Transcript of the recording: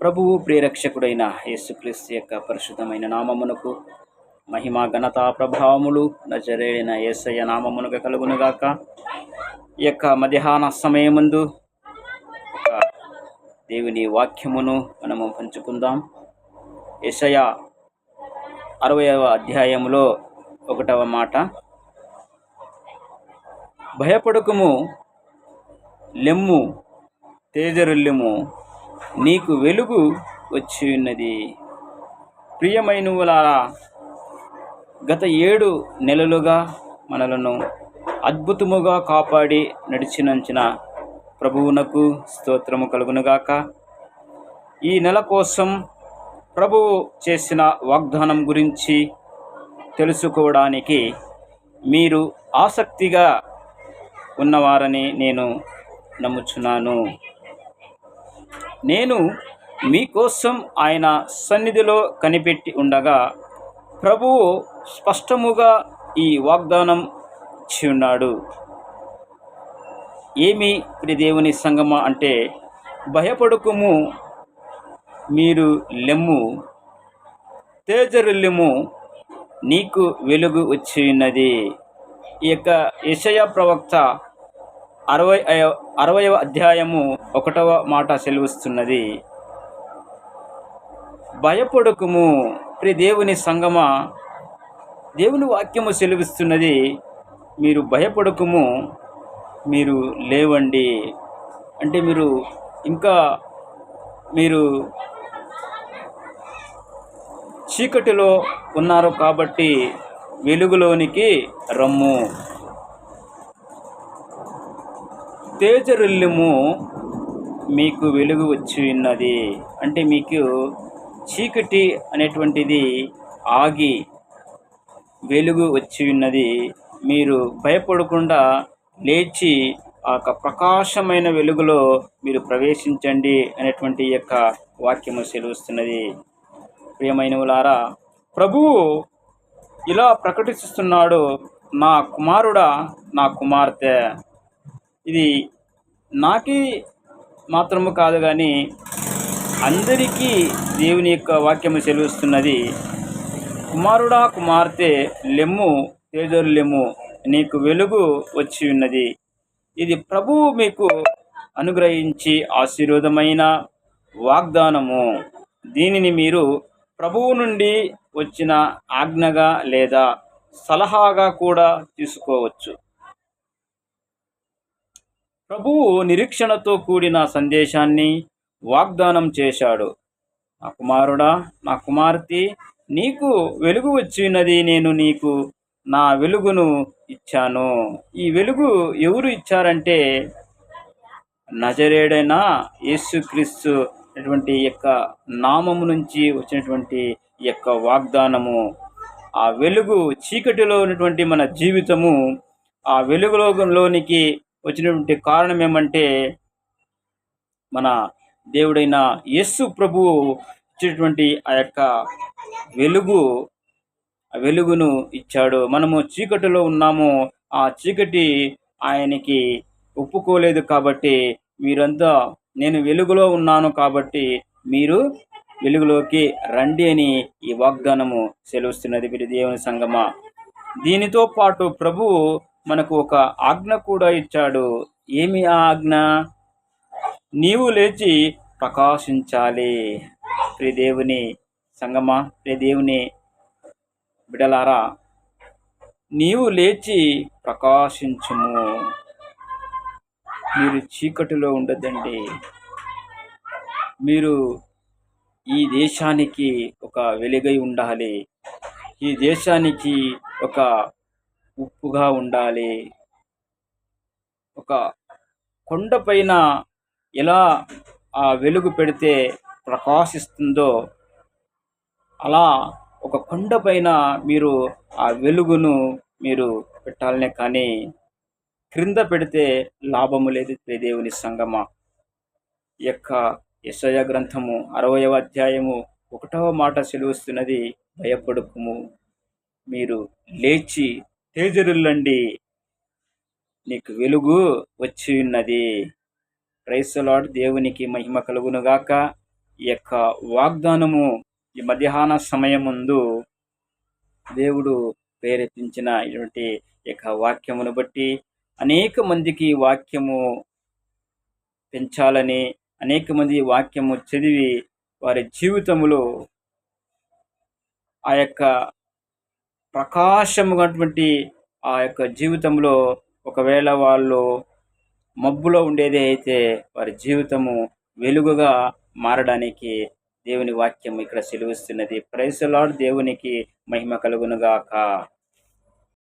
ప్రభువు ప్రియరక్షకుడైన యేసుక్రీస్తు యొక్క పరిశుద్ధమైన నామమునకు మహిమ ఘనత ప్రభావములు నజరేయుడైన యేసయ్య నామమునకు కలుగునుగాక. ఈ యొక్క మధ్యాహ్న సమయమందు ఒక దేవుని వాక్యమును మనము పంచుకుందాం. యెషయా 60వ అధ్యాయములో 1వ మాట, భయపడకుము, లెమ్ము, తేజరిల్లుము, నీకు వెలుగు వచ్చి ఉన్నది. ప్రియమైనవులారా, గత 7 నెలలుగా మనలను అద్భుతముగా కాపాడి నడిచినంచిన ప్రభువునకు స్తోత్రము కలుగునుగాక. ఈ నెల కోసం ప్రభువు చేసిన వాగ్దానం గురించి తెలుసుకోవడానికి మీరు ఆసక్తిగా ఉన్నవారని నేను నమ్ముచున్నాను. నేను మీకోసం ఆయన సన్నిధిలో కనిపెట్టి ఉండగా ప్రభువు స్పష్టముగా ఈ వాగ్దానం ఇచ్చి ఉన్నాడు. ఏమి దేవుని సంగమ అంటే, భయపడకుము, మీరు లెమ్ము, తేజరిల్లుము, నీకు వెలుగు వచ్చి ఉన్నది. ఈ యొక్క యెషయా ప్రవక్త 60వ అధ్యాయము 1వ మాట సెలవిస్తున్నది. భయపడకుము, దేవుని సంగమ, దేవుని వాక్యము సెలవిస్తున్నది, మీరు భయపడకుము, మీరు లేవండి. అంటే మీరు చీకటిలో ఉన్నారు కాబట్టి వెలుగులోనికి రమ్ము. తేజరిల్లుము, మీకు వెలుగు వచ్చి ఉన్నది. అంటే మీకు చీకటి అనేటువంటిది ఆగి వెలుగు వచ్చి ఉన్నది. మీరు భయపడకుండా లేచి ఆ ప్రకాశమైన వెలుగులో మీరు ప్రవేశించండి అనేటువంటి యొక్క వాక్యము సెలవుస్తున్నది. ప్రియమైనవులారా, ప్రభువు ఇలా ప్రకటిస్తున్నాడు, నా కుమారుడా, నా కుమార్తె. ఇది నాకి మాత్రము కాదు కానీ అందరికీ దేవుని యొక్క వాక్యము సెలవుస్తున్నది. కుమారుడా, కుమార్తె, లెమ్ము, తేజరిల్లుము, నీకు వెలుగు వచ్చి ఉన్నది. ఇది ప్రభువు మీకు అనుగ్రహించి ఆశీర్వాదమైన వాగ్దానము. దీనిని మీరు ప్రభువు నుండి వచ్చిన ఆజ్ఞగా లేదా సలహాగా కూడా తీసుకోవచ్చు. ప్రభువు నిరీక్షణతో కూడిన సందేశాన్ని వాగ్దానం చేశాడు. నా కుమారుడా, నా కుమార్తె, నీకు వెలుగు వచ్చినది. నేను నీకు నా వెలుగును ఇచ్చాను. ఈ వెలుగు ఎవరు ఇచ్చారంటే, నజరేయుడైన యేసుక్రీస్తు అటువంటి యొక్క నామము నుంచి వచ్చినటువంటి యొక్క వాగ్దానము. ఆ వెలుగు చీకటిలో ఉన్నటువంటి మన జీవితము ఆ వెలుగులోనికి వచ్చినటువంటి కారణం ఏమంటే, మన దేవుడైన యేసు ప్రభువు ఇచ్చినటువంటి ఆ యొక్క వెలుగును ఇచ్చాడు. మనము చీకటిలో ఉన్నాము, ఆ చీకటి ఆయనకి ఒప్పుకోలేదు. కాబట్టి మీరంతా నేను వెలుగులో ఉన్నాను కాబట్టి మీరు వెలుగులోకి రండి అని ఈ వాగ్దానము సెలవుస్తున్నది. మీరు దేవుని సంగమా, దీనితో పాటు ప్రభువు మనకు ఒక ఆజ్ఞ కూడా ఇచ్చాడు. ఏమి ఆ ఆజ్ఞ? నీవు లేచి ప్రకాశించాలి. దేవుని సంగమా, దేవుని బిడలారా, నీవు లేచి ప్రకాశించుము. మీరు చీకటిలో ఉండదండి. మీరు ఈ దేశానికి ఒక వెలుగై ఉండాలి. ఈ దేశానికి ఒక ఉప్పుగా ఉండాలి. ఒక కొండపైన ఎలా ఆ వెలుగు పెడితే ప్రకాశిస్తుందో అలా ఒక కొండపైన మీరు ఆ వెలుగును మీరు పెట్టాలనే కానీ క్రింద పెడితే లాభము లేదు. దేవుని సంగమ, ఈ యొక్క యెషయా గ్రంథము 60వ అధ్యాయము 1వ మాట సెలవుస్తున్నది, భయపడకుము, మీరు లేచి తేజరిల్లండి, నీకు వెలుగు వచ్చి ఉన్నది. Praise the lord. దేవునికి మహిమ కలుగునుగాక. ఈ యొక్క వాగ్దానము ఈ మధ్యాహ్న సమయమందు దేవుడు ప్రేరేపించిన ఇటువంటి ఈ యొక్క వాక్యమును బట్టి అనేక మందికి వాక్యము పెంచాలని, అనేక మంది వాక్యము చదివి వారి జీవితములో ఆ యొక్క ప్రకాశముగటువంటి ఆ యొక్క జీవితంలో ఒకవేళ వాళ్ళు మబ్బులో ఉండేది అయితే వారి జీవితము వెలుగుగా మారడానికి దేవుని వాక్యం ఇక్కడ సెలవిస్తున్నది. Praise the lord. దేవునికి మహిమ కలుగునుగాక.